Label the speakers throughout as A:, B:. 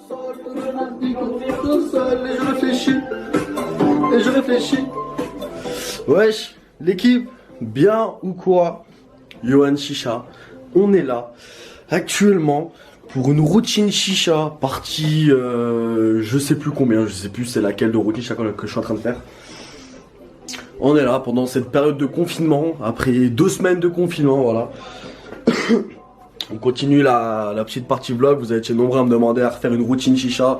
A: Tout seul et je réfléchis. Et je réfléchis. Wesh, l'équipe, bien ou quoi? Johan Chicha, on est là actuellement pour une routine chicha partie je sais plus combien, je sais plus c'est laquelle de routine chicha que je suis en train de faire. On est là pendant cette période de confinement, après 2 semaines de confinement, voilà. On continue la petite partie vlog, vous avez été nombreux à me demander à refaire une routine chicha.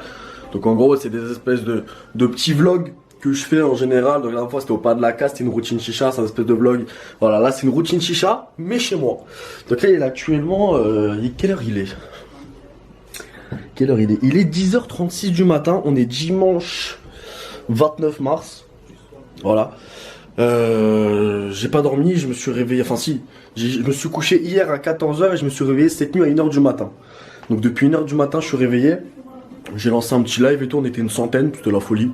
A: Donc en gros c'est des espèces de petits vlogs que je fais en général. Donc la dernière fois c'était au pas de la casse, c'était une routine chicha, c'est un espèce de vlog. Voilà, là c'est une routine chicha, mais chez moi. Donc là il est actuellement, quelle heure il est? Quelle heure il est? Il est 10h36 du matin, on est dimanche 29 mars. Voilà. J'ai pas dormi, je me suis réveillé, enfin si, je me suis couché hier à 14h et je me suis réveillé cette nuit à 1h du matin. Donc depuis 1h du matin je suis réveillé, j'ai lancé un petit live et tout, on était une centaine, c'était la folie.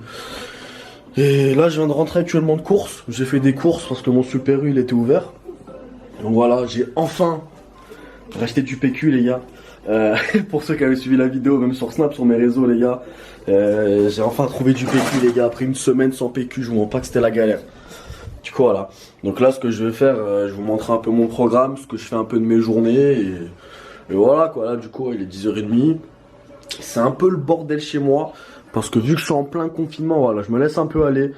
A: Et là je viens de rentrer actuellement de course, j'ai fait des courses parce que mon Super U il était ouvert. Donc voilà, j'ai enfin racheté du PQ les gars. Pour ceux qui avaient suivi la vidéo, même sur Snap, sur mes réseaux les gars, j'ai enfin trouvé du PQ les gars, après une semaine sans PQ, je vous montre pas que c'était la galère. Du coup voilà, donc là ce que je vais faire, je vous montrer un peu mon programme, ce que je fais un peu de mes journées et voilà quoi, là du coup il est 10h30, c'est un peu le bordel chez moi, parce que vu que je suis en plein confinement, voilà, je me laisse un peu aller,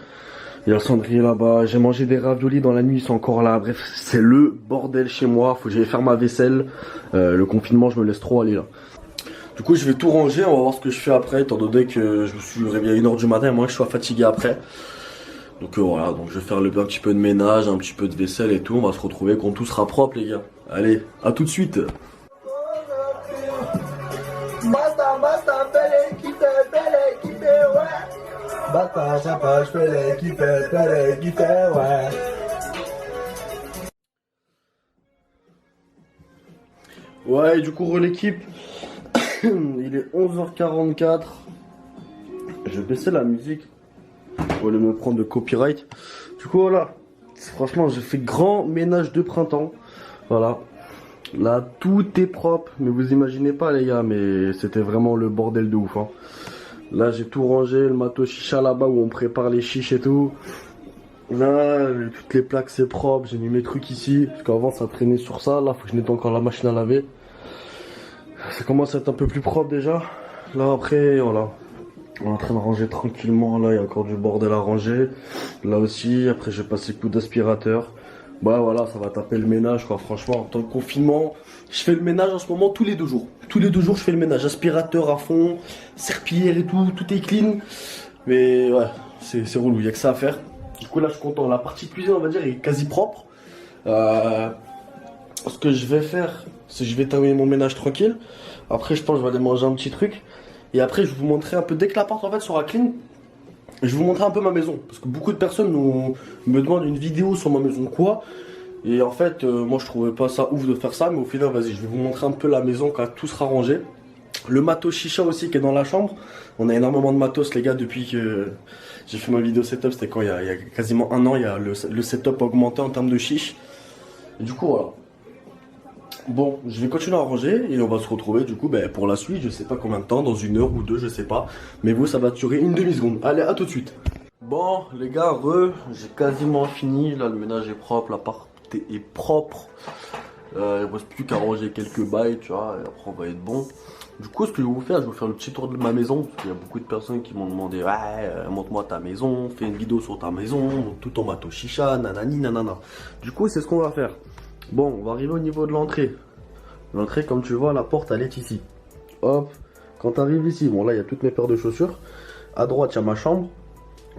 A: il y a le cendrier là-bas, j'ai mangé des raviolis dans la nuit, ils sont encore là, bref, c'est le bordel chez moi, faut que j'aille faire ma vaisselle, le confinement je me laisse trop aller là. Du coup je vais tout ranger, on va voir ce que je fais après, étant donné que je me suis réveillé à 1h du matin et moi je sois fatigué après. Donc voilà, donc je vais faire un petit peu de ménage, un petit peu de vaisselle et tout. On va se retrouver quand tout sera propre les gars. Allez, à tout de suite. Basta, fais l'équipe, ouais. Basta, je fais l'équipe, ouais. Ouais, du coup, l'équipe, il est 11h44. Je vais baisser la musique. Pour aller me prendre de copyright. Du coup voilà, franchement j'ai fait grand ménage de printemps. Voilà, là tout est propre, mais vous imaginez pas les gars, mais c'était vraiment le bordel de ouf hein. Là j'ai tout rangé, le matos chicha là-bas où on prépare les chiches et tout. Là toutes les plaques c'est propre, j'ai mis mes trucs ici, parce qu'avant ça traînait sur ça. Là faut que je nettoie encore la machine à laver. Ça commence à être un peu plus propre déjà. Là après voilà, on est en train de ranger tranquillement, là il y a encore du bordel à ranger. Là aussi, après je vais passer le coup d'aspirateur. Bah voilà, ça va taper le ménage quoi, franchement, en temps de confinement, je fais le ménage en ce moment tous les 2 jours. Tous les 2 jours je fais le ménage, aspirateur à fond, serpillière et tout, tout est clean. Mais ouais, c'est relou, il y a que ça à faire. Du coup là je suis content, la partie cuisine on va dire est quasi propre. Ce que je vais faire, c'est que je vais terminer mon ménage tranquille. Après je pense que je vais aller manger un petit truc. Et après, je vais vous montrer un peu, dès que l'appart en fait sera clean, je vais vous montrer un peu ma maison. Parce que beaucoup de personnes me demandent une vidéo sur ma maison, quoi. Et en fait, moi je trouvais pas ça ouf de faire ça, mais au final, vas-y, je vais vous montrer un peu la maison quand tout sera rangé. Le matos chicha aussi qui est dans la chambre. On a énormément de matos, les gars, depuis que j'ai fait ma vidéo setup. C'était quand il y a quasiment 1 an, il y a le setup augmenté en termes de chiche. Et du coup, voilà. Bon, je vais continuer à ranger et on va se retrouver du coup pour la suite, je sais pas combien de temps, dans 1 heure ou 2, je sais pas. Mais vous, ça va durer une demi-seconde. Allez, à tout de suite. Bon, les gars, j'ai quasiment fini. Là, le ménage est propre, l'appart est propre. Il ne reste plus qu'à ranger quelques bails, tu vois, et après on va être bon. Du coup, ce que je vais vous faire, je vais vous faire le petit tour de ma maison. Parce qu'il y a beaucoup de personnes qui m'ont demandé, ouais, montre-moi ta maison, fais une vidéo sur ta maison, tout ton matos chicha, nanani, nanana. Du coup, c'est ce qu'on va faire. Bon, on va arriver au niveau de l'entrée. L'entrée, comme tu vois, la porte, elle est ici. Hop, quand tu arrives ici, bon là, il y a toutes mes paires de chaussures. À droite, il y a ma chambre.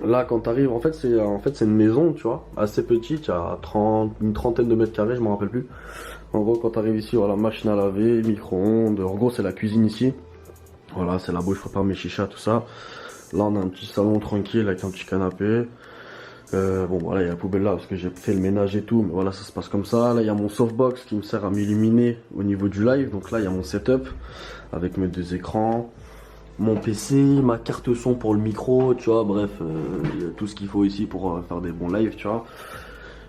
A: Là, quand tu arrives, en fait, c'est une maison, tu vois, assez petite. Il y a une trentaine de mètres carrés, je me rappelle plus. En gros, quand tu arrives ici, voilà, machine à laver, micro-ondes. En gros, c'est la cuisine ici. Voilà, c'est là-bas où je prépare mes chichas, tout ça. Là, on a un petit salon tranquille avec un petit canapé. Bon voilà, il y a la poubelle là parce que j'ai fait le ménage et tout, mais voilà, ça se passe comme ça. Là il y a mon softbox qui me sert à m'illuminer au niveau du live. Donc là il y a mon setup avec mes 2 écrans, mon PC, ma carte son pour le micro, tu vois, bref, il y a tout ce qu'il faut ici pour faire des bons lives, tu vois.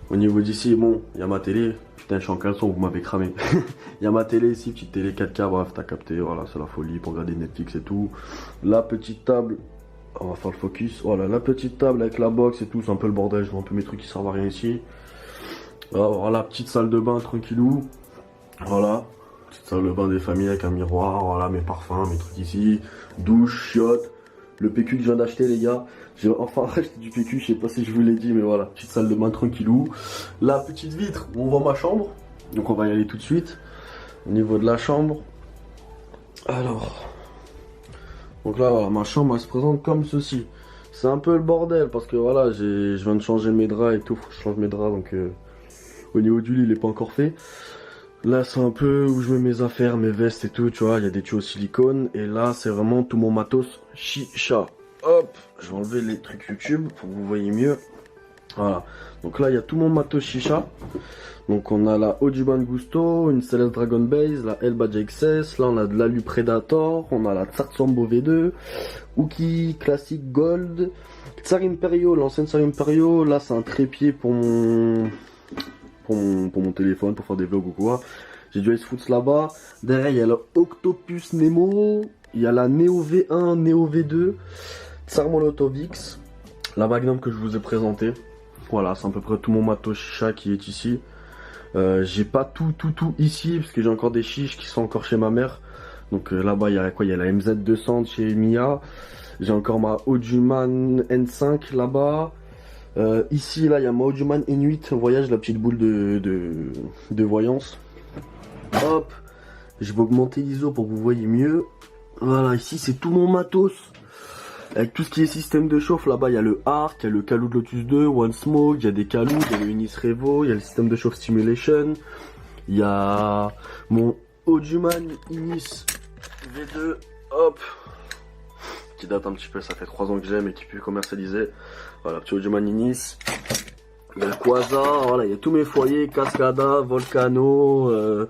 A: Au niveau d'ici, bon, il y a ma télé. Putain, je suis en caleçon, vous m'avez cramé. Il y a ma télé ici, petite télé 4K, bref, t'as capté, voilà, c'est la folie pour regarder Netflix et tout. La petite table, on va faire le focus. Voilà, la petite table avec la box et tout, c'est un peu le bordel, je vois un peu mes trucs qui servent à rien ici. Voilà, petite salle de bain tranquillou. Voilà, petite salle de bain des familles avec un miroir, voilà, mes parfums, mes trucs ici. Douche, chiotte. Le PQ que je viens d'acheter, les gars. J'ai enfin acheté du PQ, je sais pas si je vous l'ai dit, mais voilà, petite salle de bain tranquillou. La petite vitre où on voit ma chambre. Donc on va y aller tout de suite. Au niveau de la chambre. Alors. Donc là, voilà, ma chambre, elle se présente comme ceci. C'est un peu le bordel parce que voilà, je viens de changer mes draps et tout. Faut que je change mes draps, donc au niveau du lit, il est pas encore fait. Là, c'est un peu où je mets mes affaires, mes vestes et tout, tu vois, il y a des tuyaux silicone. Et là, c'est vraiment tout mon matos chicha. Hop, je vais enlever les trucs YouTube pour que vous voyez mieux. Voilà, donc là, il y a tout mon matos chicha. Donc on a la Ojuban Gusto, une Celeste Dragon Base, la Elba JXS, là on a de l'Alu Predator, on a la Tsar Sambo V2, Uki Classic Gold, Tsar Imperio, l'ancienne Tsar Imperio, là c'est un trépied pour mon téléphone, pour faire des vlogs ou quoi. J'ai du Icefoots là-bas. Derrière, il y a le Octopus Nemo. Il y a la Neo V1, Neo V2. Tsar Molotov X. La Magnum que je vous ai présentée. Voilà, c'est à peu près tout mon matos chicha qui est ici. J'ai pas tout ici, parce que j'ai encore des chiches qui sont encore chez ma mère. Donc là-bas, il y a quoi? Il y a la MZ200 chez Mia. J'ai encore ma Ojuman N5 là-bas. Ici, là, il y a ma Ojuman N8 voyage, la petite boule de voyance. Hop, je vais augmenter l'ISO pour que vous voyez mieux. Voilà, ici, c'est tout mon matos. Avec tout ce qui est système de chauffe, là-bas, il y a le Arc, il y a le Kalou de Lotus 2, One Smoke, il y a des Kalou, il y a le Unis Revo, il y a le système de chauffe Stimulation. Il y a mon Ojuman Unis V2, hop, qui date un petit peu, ça fait 3 ans que j'aime et qui peut commercialiser. Voilà, petit Ojuman Unis. Il y a le Quasar, voilà, il y a tous mes foyers, Cascada, Volcano, il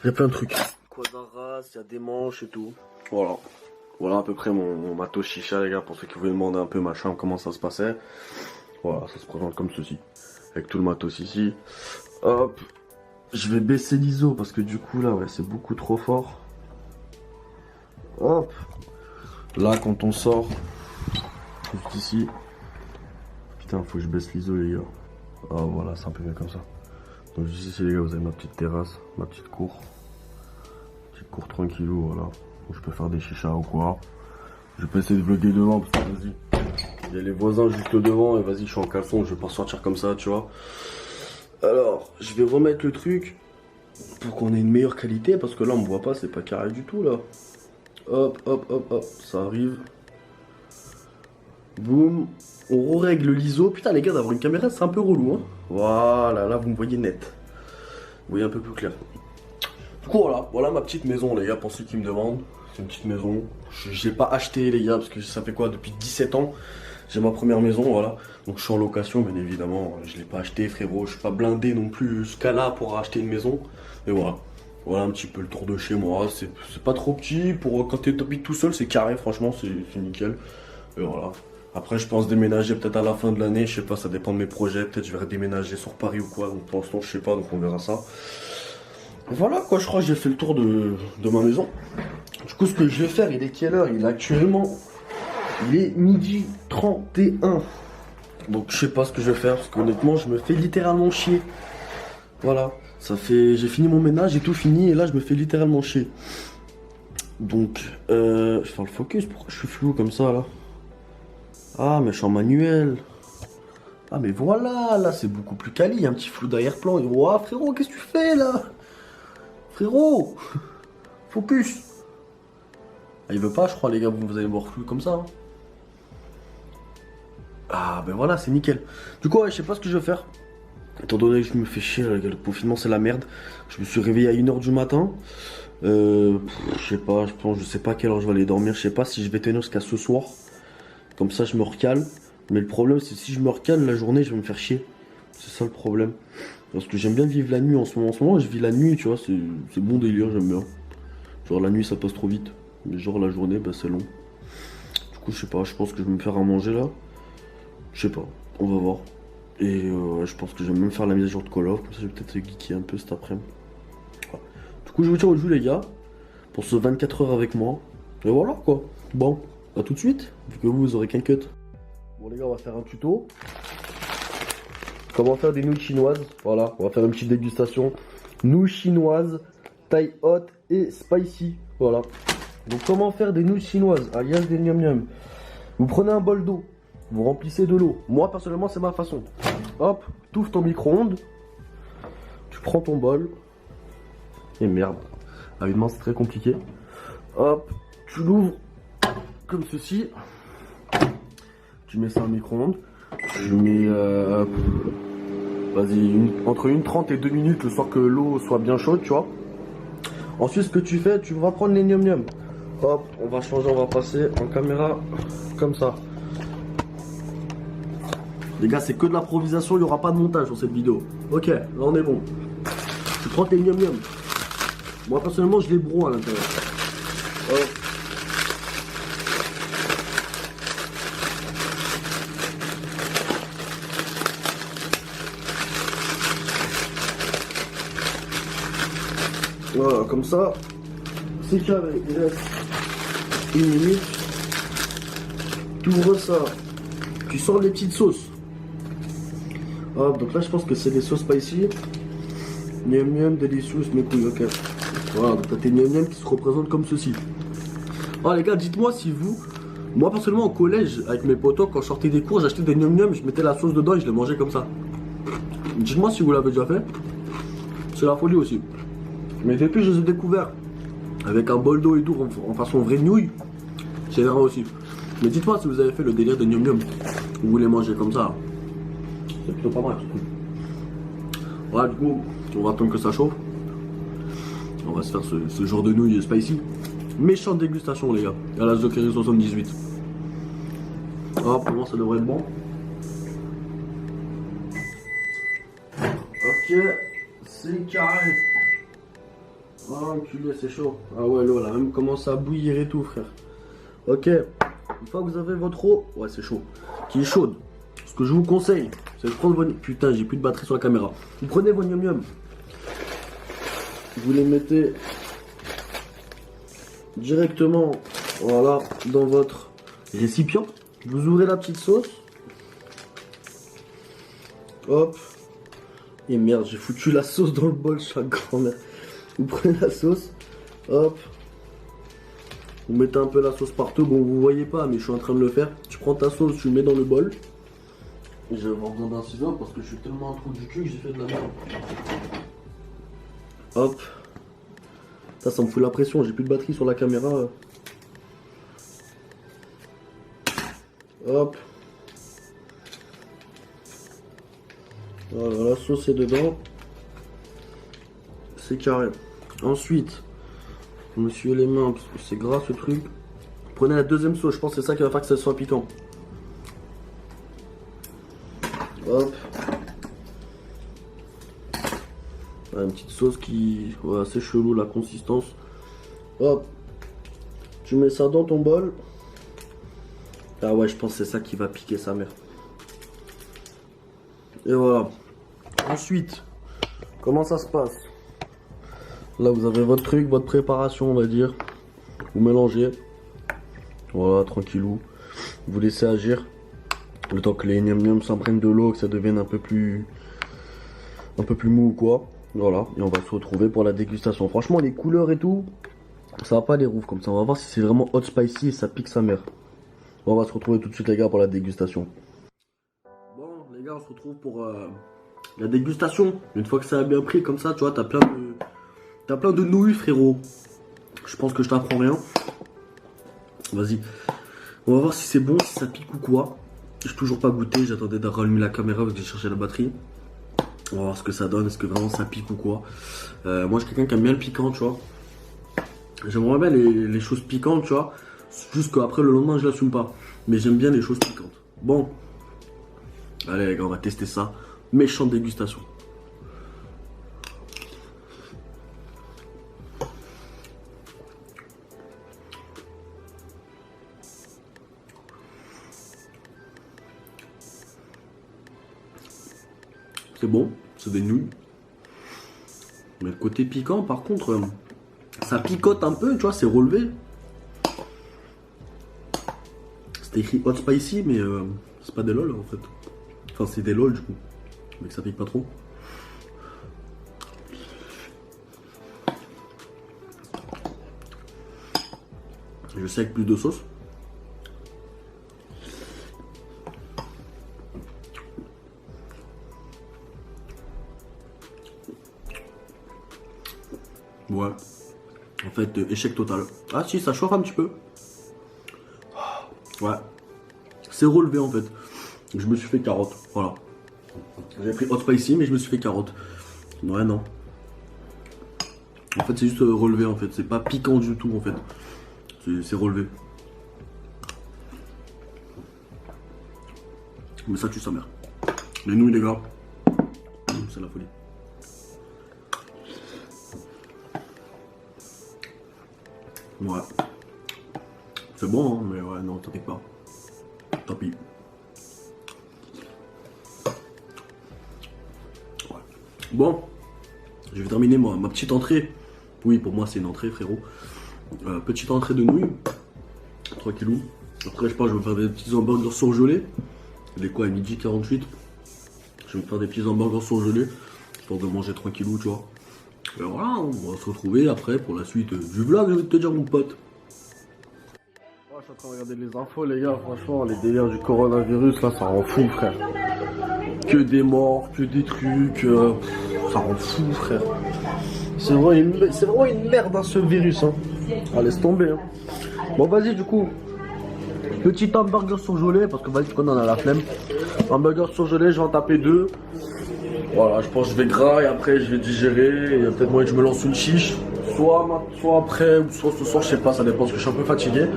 A: y a plein de trucs. Quasar Ras, il y a des manches et tout. Voilà. Voilà à peu près mon matos chicha, les gars, pour ceux qui voulaient demander un peu ma chambre, comment ça se passait. Voilà, ça se présente comme ceci. Avec tout le matos ici. Hop. Je vais baisser l'ISO parce que du coup, là, ouais, c'est beaucoup trop fort. Hop. Là, quand on sort, juste ici. Putain, faut que je baisse l'ISO, les gars. Ah, voilà, c'est un peu mieux comme ça. Donc, juste ici, les gars, vous avez ma petite terrasse, ma petite cour. Petite cour tranquillou, voilà. Où je peux faire des chichas ou quoi. Je vais pas essayer de vlogger devant parce que vas-y. Il y a les voisins juste devant et vas-y, je suis en caleçon, je vais pas sortir comme ça, tu vois. Alors, je vais remettre le truc pour qu'on ait une meilleure qualité parce que là, on me voit pas, c'est pas carré du tout là. Hop, hop, hop, hop, ça arrive. Boum. On règle l'ISO. Putain, les gars, d'avoir une caméra, c'est un peu relou, hein. Voilà, là, vous me voyez net. Vous voyez un peu plus clair. Du coup, voilà ma petite maison, les gars, pour ceux qui me demandent. C'est une petite maison. Je l'ai pas acheté, les gars, parce que ça fait quoi, depuis 17 ans, j'ai ma première maison, voilà. Donc je suis en location, bien évidemment. Je l'ai pas acheté, frérot. Je suis pas blindé non plus jusqu'à là pour acheter une maison. Et voilà. Voilà un petit peu le tour de chez moi. C'est pas trop petit. Pour quand t'habites tout seul, c'est carré, franchement, c'est nickel. Et voilà. Après, je pense déménager peut-être à la fin de l'année. Je sais pas, ça dépend de mes projets. Peut-être je vais déménager sur Paris ou quoi. Donc pour l'instant, je sais pas, donc on verra ça. Voilà quoi, je crois que j'ai fait le tour de ma maison. Du coup, ce que je vais faire, il est quelle heure? Il est actuellement, il est midi 31. Donc je sais pas ce que je vais faire, parce qu'honnêtement, je me fais littéralement chier. Voilà, ça fait, j'ai fini mon ménage, j'ai tout fini, et là, je me fais littéralement chier. Donc, je vais faire le focus, pourquoi je suis flou comme ça, là? Ah, mais je suis en manuel. Ah, mais voilà, là, c'est beaucoup plus quali, il y a un petit flou d'arrière-plan. Et ouah, frérot, qu'est-ce que tu fais, là? Frérot, focus. Ah, il veut pas, je crois, les gars, vous allez me voir flou comme ça. Hein. Ah, ben voilà, c'est nickel. Du coup, ouais, je sais pas ce que je vais faire. Étant donné que je me fais chier, les gars, le confinement, c'est la merde. Je me suis réveillé à 1h du matin. Je sais pas, je sais pas à quelle heure je vais aller dormir. Je sais pas si je vais tenir jusqu'à ce soir. Comme ça, je me recale. Mais le problème, c'est que si je me recale, la journée, je vais me faire chier. C'est ça le problème. Parce que j'aime bien vivre la nuit en ce moment. En ce moment, je vis la nuit, tu vois, c'est bon délire, j'aime bien. Genre la nuit, ça passe trop vite. Mais genre la journée, bah c'est long. Du coup, je sais pas, je pense que je vais me faire à manger là. Je sais pas, on va voir. Et je pense que je vais même faire la mise à jour de Call of, comme ça je vais peut-être geeker un peu cet après-midi. Voilà. Du coup je vous tiens au jus les gars, pour ce 24 heures avec moi. Et voilà quoi. Bon, à tout de suite, vu que vous aurez qu'un cut. Bon les gars, on va faire un tuto. Comment faire des nouilles chinoises. Voilà, on va faire une petite dégustation. Nouilles chinoises, taille haute et spicy. Voilà. Donc comment faire des nouilles chinoises, alias des miam miam. Vous prenez un bol d'eau, vous remplissez de l'eau. Moi personnellement c'est ma façon. Hop, tu ouvres ton micro-ondes, tu prends ton bol. Et merde, évidemment c'est très compliqué. Hop, tu l'ouvres comme ceci. Tu mets ça au micro-ondes. Tu mets vas-y, entre 1 30 et 2 minutes, le soir que l'eau soit bien chaude, tu vois. Ensuite, ce que tu fais, tu vas prendre les gnam gnam. Hop, on va changer, on va passer en caméra comme ça. Les gars, c'est que de l'improvisation, il n'y aura pas de montage sur cette vidéo. Ok, là on est bon. Tu prends tes gnam gnam. Moi personnellement, je les broie à l'intérieur. Hop. Voilà, comme ça, c'est carré. Il reste 1 minute. Tu ouvres ça. Tu sors les petites sauces. Hop, donc là, je pense que c'est des sauces spicy. Miam miam, delicious, mes couilles, ok. Voilà, donc t'as tes miam miam qui se représentent comme ceci. Oh les gars, dites-moi si vous... Moi, personnellement, au collège, avec mes potos, quand je sortais des cours, j'achetais des miam miam, je mettais la sauce dedans et je les mangeais comme ça. Dites-moi si vous l'avez déjà fait. C'est la folie aussi. Mais depuis que je les ai découverts avec un bol d'eau et tout en façon vraie nouille, c'est vrai aussi. Mais dites-moi si vous avez fait le délire de gnome gnome. Vous les mangez comme ça. C'est plutôt pas mal, c'est cool. Voilà, du coup, on va attendre que ça chauffe. On va se faire ce genre de nouilles spicy. Méchante dégustation, les gars. À la Zoccherie 78. Hop, pour moi, ça devrait être bon. Ok, c'est carré. Oh enculé, c'est chaud. Ah ouais, l'eau, elle a même commencé à bouillir et tout, frère. Ok, une fois que vous avez votre eau, ouais, c'est chaud, qui est chaude, ce que je vous conseille, c'est de prendre vos... Putain, j'ai plus de batterie sur la caméra. Vous prenez vos gnam gnam, vous les mettez directement, voilà, dans votre récipient. Vous ouvrez la petite sauce. Hop. Et merde, j'ai foutu la sauce dans le bol, chaque grand-mère. Vous prenez la sauce, hop, vous mettez un peu la sauce partout. Bon, vous voyez pas, mais je suis en train de le faire. Tu prends ta sauce, tu le mets dans le bol. Et je vais avoir besoin d'un ciseau parce que je suis tellement un trou du cul que j'ai fait de la merde. Hop, ça me fout la pression. J'ai plus de batterie sur la caméra. Hop, voilà, la sauce est dedans. C'est carré. Ensuite, je me suis les mains parce que c'est gras ce truc. Prenez la deuxième sauce, je pense que c'est ça qui va faire que ça soit piquant. Hop. Voilà, une petite sauce qui... Ouais, assez chelou la consistance. Hop. Tu mets ça dans ton bol. Ah ouais, je pense que c'est ça qui va piquer sa mère. Et voilà. Ensuite, comment ça se passe? Là, vous avez votre truc, votre préparation, on va dire. Vous mélangez. Voilà, tranquillou. Vous laissez agir. Le temps que les gnam gnam s'imprègnent de l'eau, que ça devienne un peu plus mou ou quoi. Voilà. Et on va se retrouver pour la dégustation. Franchement, les couleurs et tout, ça va pas les rouves comme ça. On va voir si c'est vraiment hot spicy et ça pique sa mère. On va se retrouver tout de suite, les gars, pour la dégustation. Bon, les gars, on se retrouve pour la dégustation. Une fois que ça a bien pris comme ça, tu vois, t'as plein de nouilles, frérot. Je pense que je t'apprends rien. Vas-y. On va voir si c'est bon, si ça pique ou quoi. J'ai toujours pas goûté, j'attendais de rallumer la caméra parce que j'ai cherché la batterie. On va voir ce que ça donne, est-ce que vraiment ça pique ou quoi. Moi, je suis quelqu'un qui aime bien le piquant, tu vois. J'aimerais bien les choses piquantes, tu vois. Juste qu'après, le lendemain, je l'assume pas. Mais j'aime bien les choses piquantes. Bon. Allez, les gars, on va tester ça. Méchante dégustation. C'est bon, c'est des nouilles. Mais le côté piquant, par contre, ça picote un peu, tu vois, c'est relevé. C'était écrit hot spicy, mais c'est pas des lol en fait. Enfin, c'est des lol du coup, mais que ça pique pas trop. Je sais avec plus de sauce. Ouais. En fait, échec total. Ah si, ça chauffe un petit peu. Ouais. C'est relevé en fait. Je me suis fait carotte. Voilà. J'ai pris hot spicy, mais je me suis fait carotte. Ouais, non. En fait, c'est juste relevé en fait. C'est pas piquant du tout en fait. C'est relevé. Mais ça tue sa mère. Les nouilles, les gars. C'est la folie. Ouais. C'est bon, hein, mais ouais, non, t'en pique pas. Tant pis. Ouais. Bon, je vais terminer ma petite entrée. Oui, pour moi, c'est une entrée, frérot. Petite entrée de nouilles. 3 kilos. Après, je pense que je vais faire des petits hamburgers surgelés. Il est quoi, à midi 48. Je vais me faire des petits hamburgers surgelés. Pour de manger 3 kilos, tu vois. Et voilà, on va se retrouver après pour la suite du vlog, je vais te dire, mon pote. Oh, je suis en train de regarder les infos, les gars. Franchement, les délires du coronavirus, là, ça rend fou, frère. Que des morts, que des trucs. Ça rend fou, frère. C'est vraiment une merde, hein, ce virus. Hein. Ah, laisse tomber. Hein. Bon, vas-y, du coup. Petit hamburger surgelé, parce que vas-y, on en a la flemme. Hamburger surgelé, je vais en taper 2. Voilà, je pense que je vais gras et après je vais digérer. Il y a peut-être moyen que je me lance une chiche. Soit après ou soit ce soir, je sais pas, ça dépend parce que je suis un peu fatigué.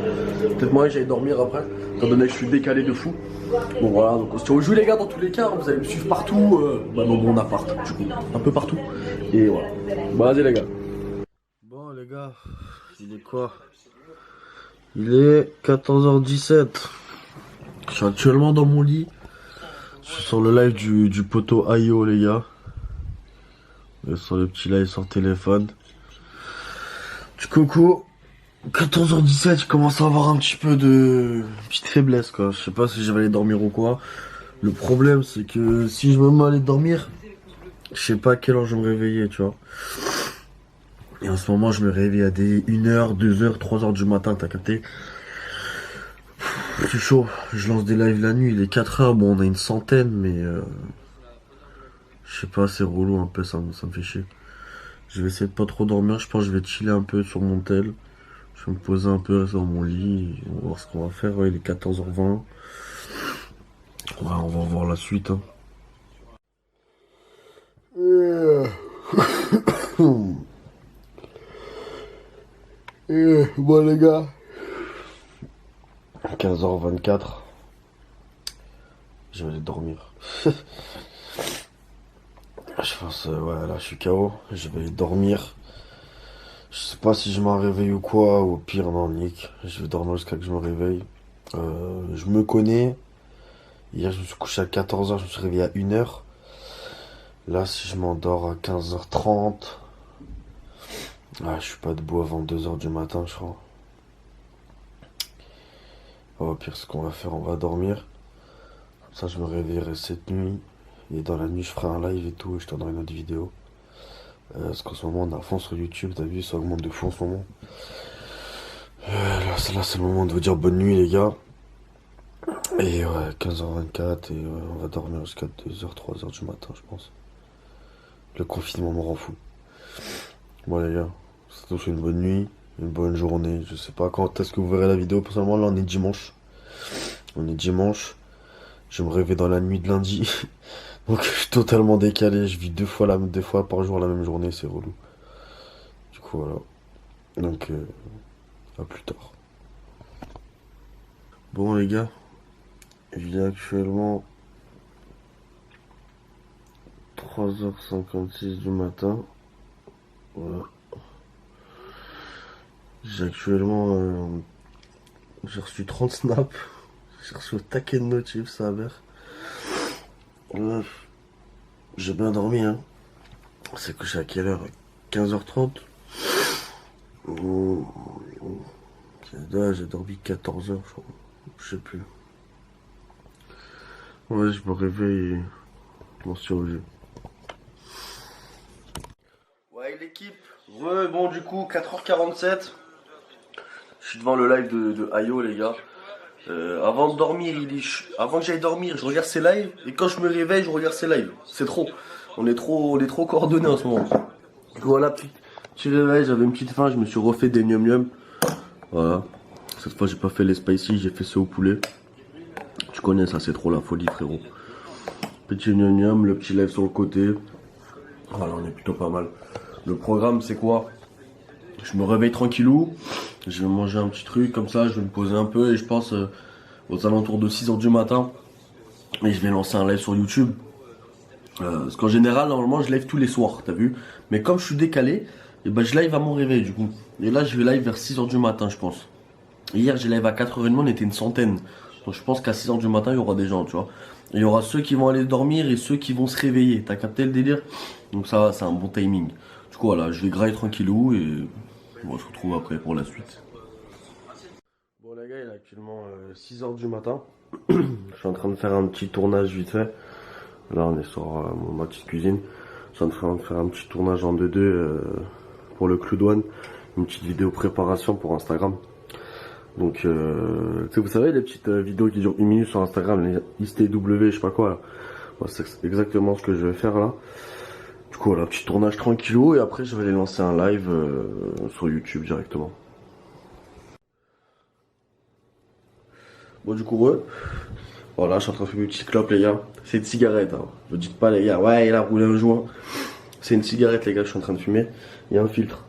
A: Peut-être moyen que j'aille dormir après, étant donné que je suis décalé de fou. Bon voilà, donc on se tient au jus les gars dans tous les cas, vous allez me suivre partout, dans mon appart, du coup, un peu partout. Et voilà. Bon vas-y les gars. Bon les gars, il est quoi? Il est 14h17. Je suis actuellement dans mon lit. Je suis sur le live du poteau Ayo les gars. Sur le petit live sur téléphone. Du coucou. 14h17, je commence à avoir un petit peu de petite faiblesse quoi. Je sais pas si je vais aller dormir ou quoi. Le problème c'est que si je me mets à aller dormir, je sais pas à quelle heure je vais me réveiller, tu vois. Et en ce moment je me réveille à des 1h, 2h, 3h du matin, t'as capté? C'est chaud, je lance des lives la nuit, il est 4h, bon on a une centaine mais je sais pas, c'est relou un peu, ça me fait chier. Je vais essayer de pas trop dormir, je pense que je vais chiller un peu sur mon tel. Je vais me poser un peu dans mon lit, on va voir ce qu'on va faire, ouais, il est 14h20. Ouais, on va voir la suite. Hein. Bon les gars, 15h24, je vais aller dormir. Je pense, ouais, là je suis KO, je vais aller dormir. Je sais pas si je m'en réveille ou quoi, ou au pire, non, nique. Je vais dormir jusqu'à que je me réveille. Je me connais. Hier, je me suis couché à 14h, je me suis réveillé à 1h. Là, si je m'endors à 15h30, je suis pas debout avant 2h du matin, je crois. Au pire, ce qu'on va faire, on va dormir. Comme ça, je me réveillerai cette nuit. Et dans la nuit, je ferai un live et tout, et je tournerai une autre vidéo. Parce qu'en ce moment, on est à fond sur YouTube, t'as vu, ça augmente de fou en ce moment. Là, c'est le moment de vous dire bonne nuit, les gars. Et ouais, 15h24, et on va dormir jusqu'à 2h, 3h du matin, je pense. Le confinement me rend fou. Bon, les gars, c'est tous une bonne nuit, une bonne journée. Je sais pas quand est-ce que vous verrez la vidéo. Personnellement, là, on est dimanche. On est dimanche. Je me réveille dans la nuit de lundi. Donc, je suis totalement décalé. Je vis deux fois par jour la même journée, c'est relou. Du coup, voilà. Donc, à plus tard. Bon, les gars. Il est actuellement 3h56 du matin. Voilà. J'ai actuellement... j'ai reçu 30 snaps. J'ai reçu au taquet de notif, ça a l'air. J'ai bien dormi, hein. C'est couché à quelle heure? 15h30. Là, j'ai dormi 14h, je crois. Je sais plus. Ouais, je me réveille et m'en suis revu. Ouais, l'équipe. Ouais, bon, du coup, 4h47. Je suis devant le live de Ayo, les gars. Avant de dormir, avant que j'aille dormir, je regarde ses lives. Et quand je me réveille, je regarde ses lives. C'est trop. On est trop coordonnés en ce moment. Voilà, petit réveil, j'avais une petite faim, je me suis refait des gnom gnom. Voilà. Cette fois, j'ai pas fait les spicy, j'ai fait ceux au poulet. Tu connais ça, c'est trop la folie, frérot. Petit gnom gnom, le petit live sur le côté. Voilà, on est plutôt pas mal. Le programme, c'est quoi? Je me réveille tranquillou. Je vais manger un petit truc comme ça, je vais me poser un peu et je pense aux alentours de 6h du matin. Et je vais lancer un live sur YouTube. Parce qu'en général, normalement, je live tous les soirs, t'as vu? Mais comme je suis décalé, et ben, je live à mon réveil du coup. Et là, je vais live vers 6h du matin, je pense. Hier, j'ai live à 4h30, on était une centaine. Donc je pense qu'à 6h du matin, il y aura des gens, tu vois. Il y aura ceux qui vont aller dormir et ceux qui vont se réveiller. T'as capté le délire? Donc ça va, c'est un bon timing. Du coup, voilà, je vais grailler tranquillou et on va se retrouver après pour la suite. Bon, les gars, il est actuellement 6h du matin. Je suis en train de faire un petit tournage vite fait. Là, on est sur ma petite cuisine. Je suis en train de faire un petit tournage en 2-2 pour le Clou Douane. Une petite vidéo préparation pour Instagram. Donc, vous savez, les petites vidéos qui durent 1 minute sur Instagram, les ISTW, je sais pas quoi. Là. Bon, c'est exactement ce que je vais faire là. Du coup, voilà, petit tournage tranquillou. Et après, je vais aller lancer un live sur YouTube directement. Bon, du coup, voilà, je suis en train de fumer une petite clope, les gars. C'est une cigarette, hein. Ne dites pas, les gars, ouais, il a roulé un joint. C'est une cigarette, les gars, je suis en train de fumer. Il y a un filtre.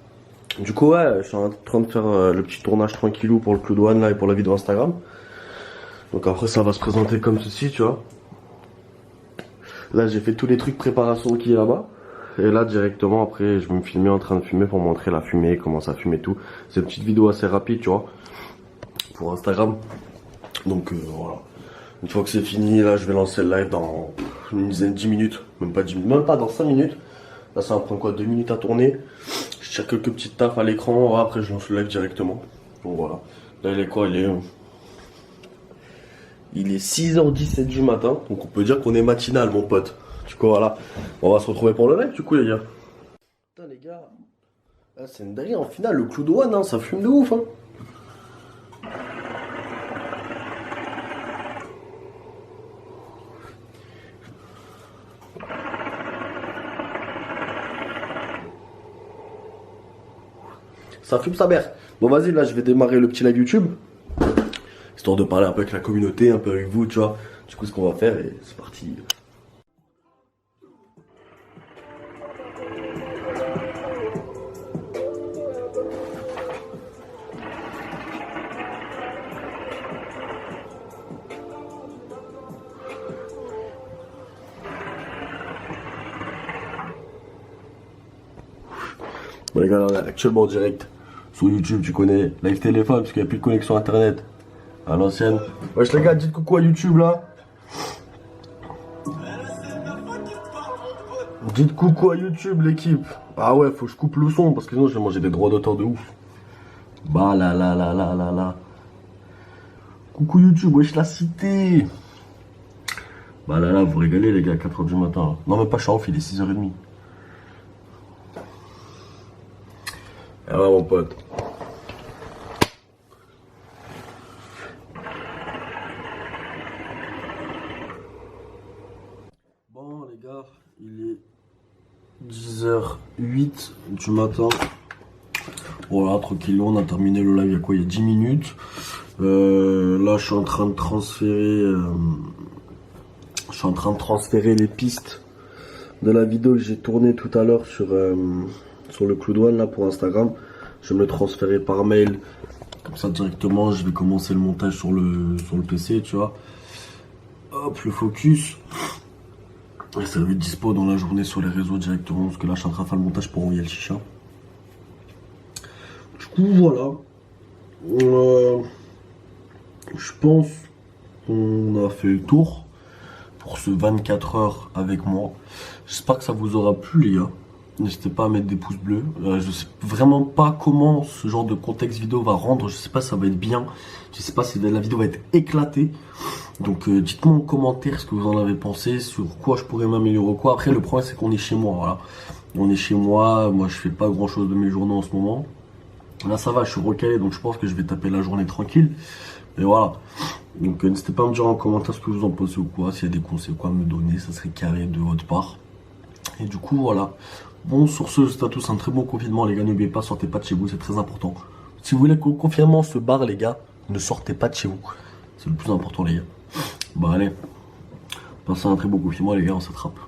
A: Du coup, ouais, je suis en train de faire le petit tournage tranquillou pour le Clou Douane, là, et pour la vidéo Instagram. Donc après, ça va se présenter comme ceci, tu vois. Là, j'ai fait tous les trucs préparation qui est là-bas. Et là, directement, après, je vais me filmer en train de fumer pour montrer la fumée, comment ça fume et tout. C'est une petite vidéo assez rapide, tu vois, pour Instagram. Donc, voilà. Une fois que c'est fini, là, je vais lancer le live dans une dizaine, 10 minutes. Même pas 10 minutes, même pas dans 5 minutes. Là, ça va prendre quoi, 2 minutes à tourner. Je tire quelques petites tafs à l'écran. Après, je lance le live directement. Donc, voilà. Là, il est quoi? Il est 6h17 du matin. Donc, on peut dire qu'on est matinal, mon pote. Du coup, voilà. On va se retrouver pour le live, du coup, les gars. Putain, les gars. Ah, c'est une dinguerie. En finale, le Clou Douane, hein, ça fume de ouf, hein. Ça fume sa mère. Bon, vas-y, là, je vais démarrer le petit live YouTube. Histoire de parler un peu avec la communauté, un peu avec vous, tu vois. Du coup, ce qu'on va faire, et c'est parti. Bon, les gars, là, on est actuellement en direct sur YouTube, tu connais. Live téléphone, parce qu'il n'y a plus de connexion internet. À l'ancienne. Wesh, les gars, dites coucou à YouTube, là. Dites coucou à YouTube, l'équipe. Ah ouais, faut que je coupe le son, parce que sinon, je vais manger des droits d'auteur de ouf. Bah là là là là là là. Coucou YouTube, wesh, la cité. Bah là là, vous régalez, les gars, à 4h du matin. Là. Non, même pas, je suis off, il est 6h30. Ah ouais, mon pote. Bon, les gars, il est 10h08 du matin. Voilà, tranquille, on a terminé le live il y a quoi? Il y a 10 minutes. Là, je suis en train de transférer. Je suis en train de transférer les pistes de la vidéo que j'ai tournée tout à l'heure sur le Clou Douane là pour Instagram. Je vais me le transférer par mail. Comme ça directement, je vais commencer le montage sur le PC, tu vois. Hop, le focus. Et ça va être dispo dans la journée sur les réseaux directement. Parce que là, je suis en train de faire le montage pour envoyer le chicha. Du coup, voilà. Je pense qu'on a fait le tour. pour ce 24 heures avec moi. J'espère que ça vous aura plu les gars. N'hésitez pas à mettre des pouces bleus. Je sais vraiment pas comment ce genre de contexte vidéo va rendre. Je sais pas si ça va être bien. Je sais pas si la vidéo va être éclatée. Donc dites-moi en commentaire ce que vous en avez pensé, sur quoi je pourrais m'améliorer quoi. Après le problème c'est qu'on est chez moi, voilà. On est chez moi je fais pas grand chose de mes journées en ce moment. Là ça va, je suis recalé donc je pense que je vais taper la journée tranquille. Et voilà. Donc n'hésitez pas à me dire en commentaire ce que vous en pensez ou quoi. S'il y a des conseils ou quoi à me donner, ça serait carré de votre part. Et du coup voilà. Bon sur ce, je vous souhaite à tous un très bon confinement les gars. N'oubliez pas, sortez pas de chez vous, c'est très important. Si vous voulez que le confinement se barre les gars, ne sortez pas de chez vous. C'est le plus important les gars. Bah allez, passez un très bon confinement les gars, on s'attrape.